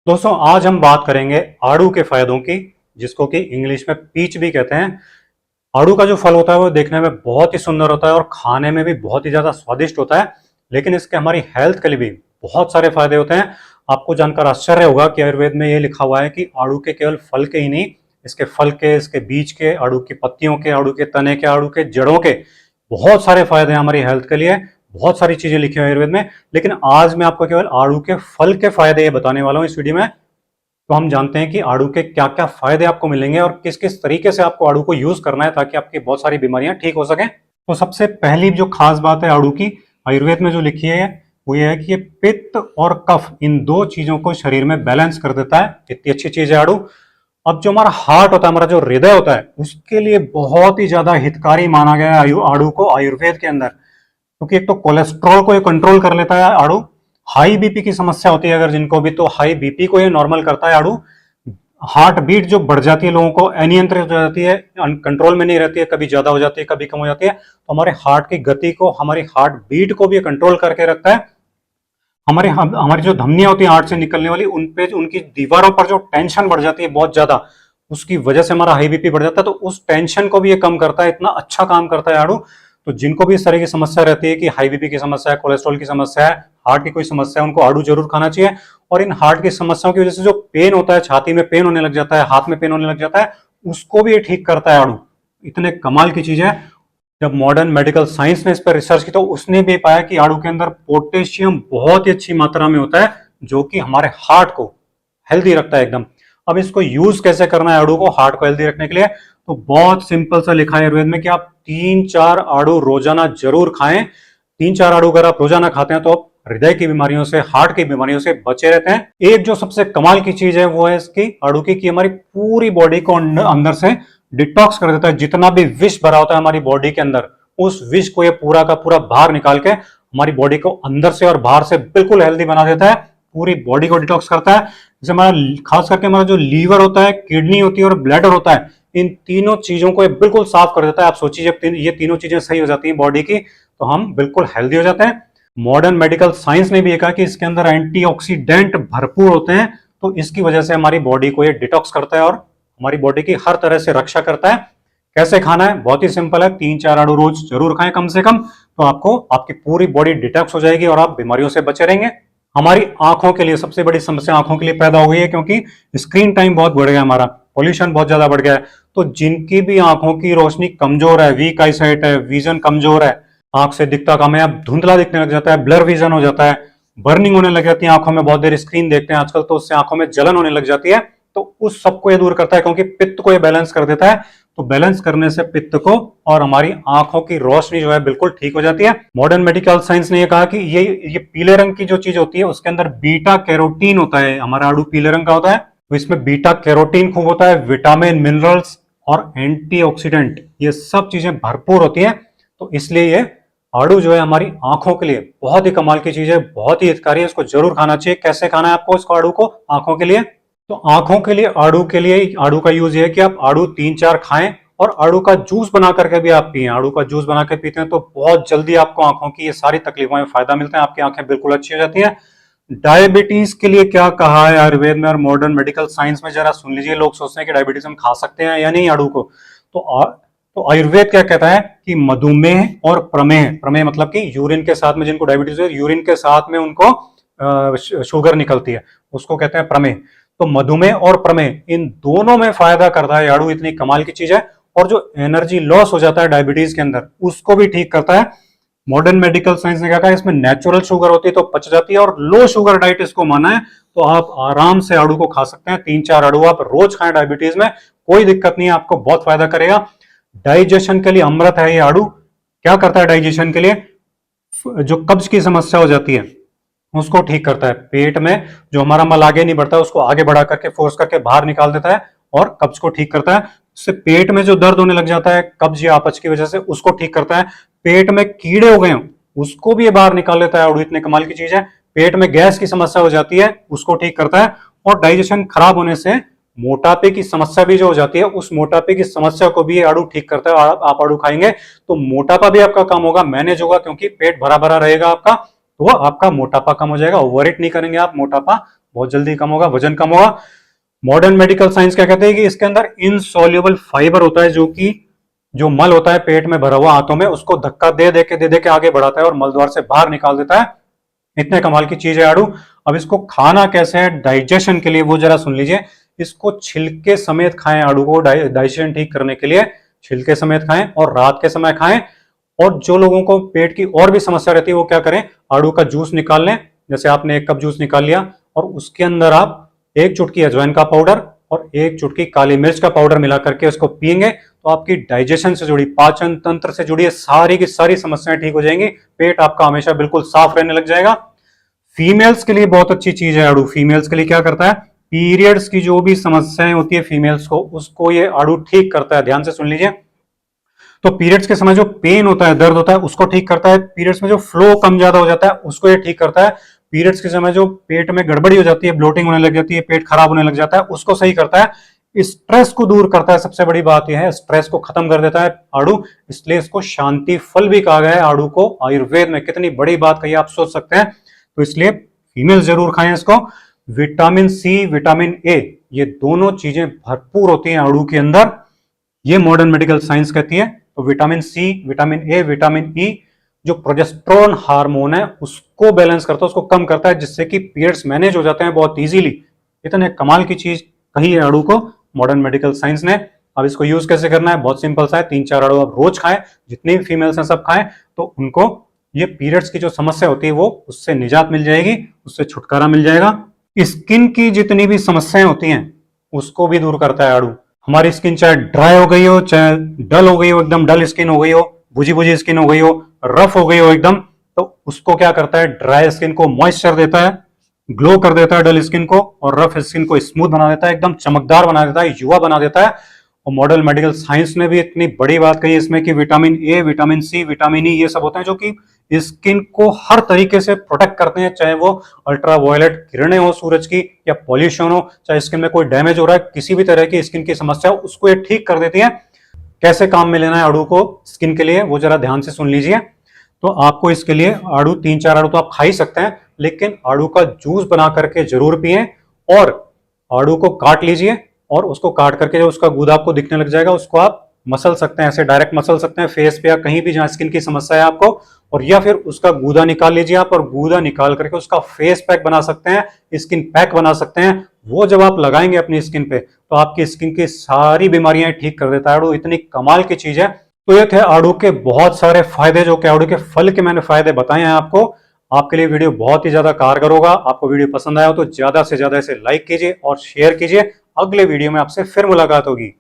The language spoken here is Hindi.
दोस्तों आज हम बात करेंगे आड़ू के फायदों की, जिसको कि इंग्लिश में पीच भी कहते हैं। आड़ू का जो फल होता है वो देखने में बहुत ही सुंदर होता है और खाने में भी बहुत ही ज्यादा स्वादिष्ट होता है, लेकिन इसके हमारी हेल्थ के लिए भी बहुत सारे फायदे होते हैं। आपको जानकर आश्चर्य होगा कि आयुर्वेद में ये लिखा हुआ है कि आड़ू के केवल फल के ही नहीं, इसके फल के, इसके बीज के, आड़ू की पत्तियों के, आड़ू के तने के, आड़ू के जड़ों के बहुत सारे फायदे हैं हमारी हेल्थ के लिए। बहुत सारी चीजें लिखी हुई है आयुर्वेद में, लेकिन आज मैं आपको केवल आड़ू के फल के फायदे ये बताने वाला हूं इस वीडियो में। तो हम जानते हैं कि आड़ू के क्या क्या फायदे आपको मिलेंगे और किस किस तरीके से आपको आड़ू को यूज करना है ताकि आपकी बहुत सारी बीमारियां ठीक हो सकें। तो सबसे पहली जो खास बात है आड़ू की, आयुर्वेद में जो लिखी है वो ये है कि ये पित्त और कफ, इन दो चीजों को शरीर में बैलेंस कर देता है। इतनी अच्छी चीज है आड़ू। अब जो हमारा हार्ट होता है, हमारा जो हृदय होता है, उसके लिए बहुत ही ज्यादा हितकारी माना गया है आड़ू को आयुर्वेद के अंदर, क्योंकि एक तो कोलेस्ट्रॉल को ये कंट्रोल कर लेता है आड़ू। हाई बीपी की समस्या होती है अगर जिनको भी, तो हाई बीपी को ये नॉर्मल करता है आड़ू। हार्ट बीट जो बढ़ जाती है लोगों को, अनियंत्रित हो जाती है, कंट्रोल में नहीं रहती है, कभी ज्यादा हो जाती है कभी कम हो जाती है, तो हमारे हार्ट की गति को, हमारी हार्ट बीट को भी कंट्रोल करके रखता है। हमारी जो धमनियां होती है हार्ट से निकलने वाली, उन पे उनकी दीवारों पर जो टेंशन बढ़ जाती है बहुत ज्यादा, उसकी वजह से हमारा हाई बीपी बढ़ जाता है, तो उस टेंशन को भी ये कम करता है। इतना अच्छा काम करता है आड़ू। तो जिनको भी इस तरह की समस्या रहती है कि हाई बीपी की समस्या है, कोलेस्ट्रॉल की समस्या है, हार्ट की कोई समस्या है, उनको आड़ू जरूर खाना चाहिए। और इन हार्ट की समस्याओं की वजह से जो पेन होता है, छाती में पेन होने लग जाता है, हाथ में पेन होने लग जाता है, उसको भी ये ठीक करता है आड़ू। इतने कमाल की चीज है। जब मॉडर्न मेडिकल साइंस ने इस पर रिसर्च की तो उसने भी पाया कि आड़ू के अंदर पोटेशियम बहुत ही अच्छी मात्रा में होता है, जो कि हमारे हार्ट को हेल्दी रखता है एकदम। अब इसको यूज कैसे करना है आड़ू को हार्ट को हेल्दी रखने के लिए, तो बहुत सिंपल सा लिखा है आयुर्वेद में कि आप 3-4 आड़ू रोजाना जरूर खाएं। 3-4 आड़ू अगर आप रोजाना खाते हैं तो आप हृदय की बीमारियों से, हार्ट की बीमारियों से बचे रहते हैं। एक जो सबसे कमाल की चीज है वो है इसकी आड़ू की, कि हमारी पूरी बॉडी को अंदर से डिटॉक्स कर देता है। जितना भी विष भरा होता है हमारी बॉडी के अंदर, उस विष को ये पूरा का पूरा बाहर निकाल के हमारी बॉडी को अंदर से और बाहर से बिल्कुल हेल्दी बना देता है। पूरी बॉडी को डिटॉक्स करता है। जैसे हमारा खास करके हमारा जो लीवर होता है, किडनी होती है और ब्लैडर होता है, इन तीनों चीजों को ये बिल्कुल साफ कर देता है। आप सोचिए जब ये तीनों चीजें सही हो जाती हैं बॉडी की, तो हम बिल्कुल हेल्दी हो जाते हैं। मॉडर्न मेडिकल साइंस ने भी कहा कि इसके अंदर एंटीऑक्सीडेंट भरपूर होते हैं, तो इसकी वजह से हमारी बॉडी को ये डिटॉक्स करता है और हमारी बॉडी की हर तरह से रक्षा करता है। कैसे खाना है, बहुत ही सिंपल है। 3-4 आड़ू रोज जरूर खाएं कम से कम, तो आपको आपकी पूरी बॉडी डिटॉक्स हो जाएगी और आप बीमारियों से बचे रहेंगे। हमारी आंखों के लिए सबसे बड़ी समस्या आंखों के लिए पैदा हो गई है, क्योंकि स्क्रीन टाइम बहुत बढ़ गया, हमारा पॉल्यूशन बहुत ज्यादा बढ़ गया है। तो जिनकी भी आंखों की रोशनी कमजोर है, वीक आई साइट है, विजन कमजोर है, आंख से दिखता कम है, अब धुंधला दिखने लग जाता है, ब्लर विजन हो जाता है, बर्निंग होने लग जाती है आंखों में, बहुत देर स्क्रीन देखते हैं आजकल तो उससे आंखों में जलन होने लग जाती है, तो उस सबको ये दूर करता है, क्योंकि पित्त को ये बैलेंस कर देता है। तो बैलेंस करने से पित्त को और हमारी आंखों की रोशनी जो है बिल्कुल ठीक हो जाती है। मॉडर्न मेडिकल साइंस ने ये कहा कि ये पीले रंग की जो चीज होती है उसके अंदर बीटा कैरोटीन होता है। हमारा आड़ू पीले रंग का होता है, तो इसमें बीटा कैरोटीन खूब होता है, विटामिन, मिनरल्स और एंटीऑक्सीडेंट, ये सब चीजें भरपूर होती हैं। तो इसलिए ये आड़ू जो है हमारी आंखों के लिए बहुत ही कमाल की चीज है, बहुत ही हितकारी है। इसको जरूर खाना चाहिए। कैसे खाना है आपको इसको, आड़ू को आंखों के लिए? तो आंखों के लिए आड़ू का यूज ये है कि आप आड़ू 3-4 खाएं और आड़ू का जूस बना करके भी आप पिए। आड़ू का जूस बना के पीते हैं तो बहुत जल्दी आपको आंखों की ये सारी तकलीफों में फायदा मिलता है, आपकी आंखें बिल्कुल अच्छी हो जाती है। डायबिटीज के लिए क्या कहा है आयुर्वेद में और मॉडर्न मेडिकल साइंस में, जरा सुन लीजिए। लोग सोचते हैं कि डायबिटीज हम खा सकते हैं या नहीं आड़ू को, तो आयुर्वेद क्या कहता है कि मधुमेह और प्रमेह, प्रमेह मतलब कि यूरिन के साथ में, जिनको डायबिटीज है यूरिन के साथ में उनको शुगर निकलती है, उसको कहते हैं प्रमेह। तो मधुमेह और प्रमेह इन दोनों में फायदा करता है आड़ू। इतनी कमाल की चीज है। और जो एनर्जी लॉस हो जाता है डायबिटीज के अंदर, उसको भी ठीक करता है। मॉडर्न मेडिकल साइंस ने क्या कहा, इसमें नेचुरल शुगर होती है तो पच जाती है, और लो शुगर डाइट इसको माना है, तो आप आराम से आड़ू को खा सकते हैं। 3-4 आड़ू आप रोज खाएं डायबिटीज में, कोई दिक्कत नहीं है, आपको बहुत फायदा करेगा। डाइजेशन के लिए अमृत है ये आड़ू। क्या करता है डाइजेशन के लिए? जो कब्ज की समस्या हो जाती है उसको ठीक करता है। पेट में जो हमारा मल आगे नहीं बढ़ता उसको आगे बढ़ा करके, फोर्स करके बाहर निकाल देता है और कब्ज को ठीक करता है। इससे पेट में जो दर्द होने लग जाता है कब्ज या अपच की वजह से, उसको ठीक करता है। पेट में कीड़े हो गए उसको भी ये बाहर निकाल लेता है आड़ू। इतने कमाल की चीज है। पेट में गैस की समस्या हो जाती है उसको ठीक करता है। और डाइजेशन खराब होने से मोटापे की समस्या भी जो हो जाती है, उस मोटापे की समस्या को भी ये आड़ू ठीक करता है। आप आड़ू खाएंगे तो मोटापा भी आपका कम होगा, मैनेज होगा, क्योंकि पेट भरा भरा रहेगा आपका, तो आपका मोटापा कम हो जाएगा। ओवरईट नहीं करेंगे आप, मोटापा बहुत जल्दी कम होगा, वजन कम होगा। मॉडर्न मेडिकल साइंस क्या कहते हैं कि इसके अंदर इनसॉल्युबल फाइबर होता है, जो कि जो मल होता है पेट में भरा हुआ हाथों में, उसको धक्का दे दे के आगे बढ़ाता है और मल द्वार से बाहर निकाल देता है। इतने कमाल की चीज है आड़ू। अब इसको खाना कैसे है डाइजेशन के लिए, वो जरा सुन लीजिए। इसको छिलके समेत खाएं, आड़ू को डाइजेशन ठीक करने के लिए छिलके समेत खाएं और रात के समय खाएं। और जो लोगों को पेट की और भी समस्या रहती है वो क्या करें, आड़ू का जूस निकाल लें। जैसे आपने 1 कप जूस निकाल लिया और उसके अंदर आप 1 चुटकी अजवाइन का पाउडर और 1 चुटकी काली मिर्च का पाउडर मिला करके उसको पिएंगे तो आपकी डाइजेशन से जुड़ी, पाचन तंत्र से जुड़ी सारी की सारी समस्याएं ठीक हो जाएंगी। पेट आपका हमेशा बिल्कुल साफ रहने लग जाएगा। फीमेल्स के लिए बहुत अच्छी चीज है आड़ू। फीमेल्स के लिए क्या करता है, पीरियड्स की जो भी समस्याएं होती है फीमेल्स को, उसको ये आड़ू ठीक करता है। ध्यान से सुन लीजिए। तो पीरियड्स के समय जो पेन होता है, दर्द होता है, उसको ठीक करता है। पीरियड्स में जो फ्लो कम ज्यादा हो जाता है उसको ये ठीक करता है। पीरियड्स के समय जो पेट में गड़बड़ी हो जाती है, ब्लोटिंग होने लग जाती है, पेट खराब होने लग जाता है, उसको सही करता है। स्ट्रेस को दूर करता है। सबसे बड़ी बात यह है, स्ट्रेस को खत्म कर देता है आड़ू। इसलिए इसको शांति फल भी कहा गया है आड़ू को आयुर्वेद में। कितनी बड़ी बात कही, आप सोच सकते हैं। तो इसलिए फीमेल जरूर खाएं इसको। विटामिन सी, विटामिन ए, ये दोनों चीजें भरपूर होती हैं आड़ू के अंदर, ये मॉडर्न मेडिकल साइंस कहती है। तो vitamin C, vitamin A, vitamin E जो प्रोजेस्टेरोन हार्मोन है उसको बैलेंस करता है, उसको कम करता है, जिससे कि पीरियड्स मैनेज हो जाते हैं बहुत इजीली। इतने कमाल की चीज कही है आड़ू को मॉडर्न मेडिकल साइंस ने। अब इसको यूज कैसे करना है, बहुत सिंपल सा है। 3-4 आड़ू आप रोज खाएं, जितनी भी फीमेल्स हैं सब खाएं, तो उनको ये पीरियड्स की जो समस्या होती है वो उससे निजात मिल जाएगी, उससे छुटकारा मिल जाएगा। स्किन की जितनी भी समस्याएं होती हैं उसको भी दूर करता है आड़ू। हमारी स्किन चाहे ड्राई हो गई हो, चाहे डल हो गई हो, एकदम डल स्किन हो गई हो, बुझी बुझी स्किन हो गई हो, रफ हो गई हो एकदम, तो उसको क्या करता है, ड्राई स्किन को मॉइस्चर देता है, ग्लो कर देता है डल स्किन को, और रफ स्किन को स्मूथ बना देता है, एकदम चमकदार बना देता है, युवा बना देता है। और मॉडर्न मेडिकल साइंस ने भी इतनी बड़ी बात कही इसमें कि vitamin A, vitamin C, vitamin E ये सब होते हैं जो कि स्किन को हर तरीके से प्रोटेक्ट करते हैं, चाहे वो अल्ट्रा वायलेट किरणें हो सूरज की, या पॉल्यूशन हो, चाहे स्किन में कोई डैमेज हो रहा है, किसी भी तरह की स्किन की समस्या हो उसको ये ठीक कर देती है। कैसे काम में लेना है आड़ू को स्किन के लिए वो जरा ध्यान से सुन लीजिए। तो आपको इसके लिए आड़ू 3-4 आड़ू तो आप खा ही सकते हैं, लेकिन आड़ू का जूस बना करके जरूर पिए। और आड़ू को काट लीजिए और उसको काट करके जो उसका गूदा आपको दिखने लग जाएगा उसको आप मसल सकते हैं, ऐसे डायरेक्ट मसल सकते हैं फेस पे या कहीं भी जहां स्किन की समस्या है आपको। और या फिर उसका गूदा निकाल लीजिए आप, और गूदा निकाल करके उसका फेस पैक बना सकते हैं, स्किन पैक बना सकते हैं। वो जब आप लगाएंगे अपनी स्किन पे तो आपकी स्किन की सारी बीमारियां ठीक कर देता है आड़ू। इतनी कमाल की चीज है। तो ये थे आड़ू के बहुत सारे फायदे, जो कि आड़ू के फल के मैंने फायदे बताए हैं आपको। आपके लिए वीडियो बहुत ही ज्यादा कारगर होगा। आपको वीडियो पसंद आया हो तो ज्यादा से ज्यादा इसे लाइक कीजिए और शेयर कीजिए। अगले वीडियो में आपसे फिर मुलाकात होगी।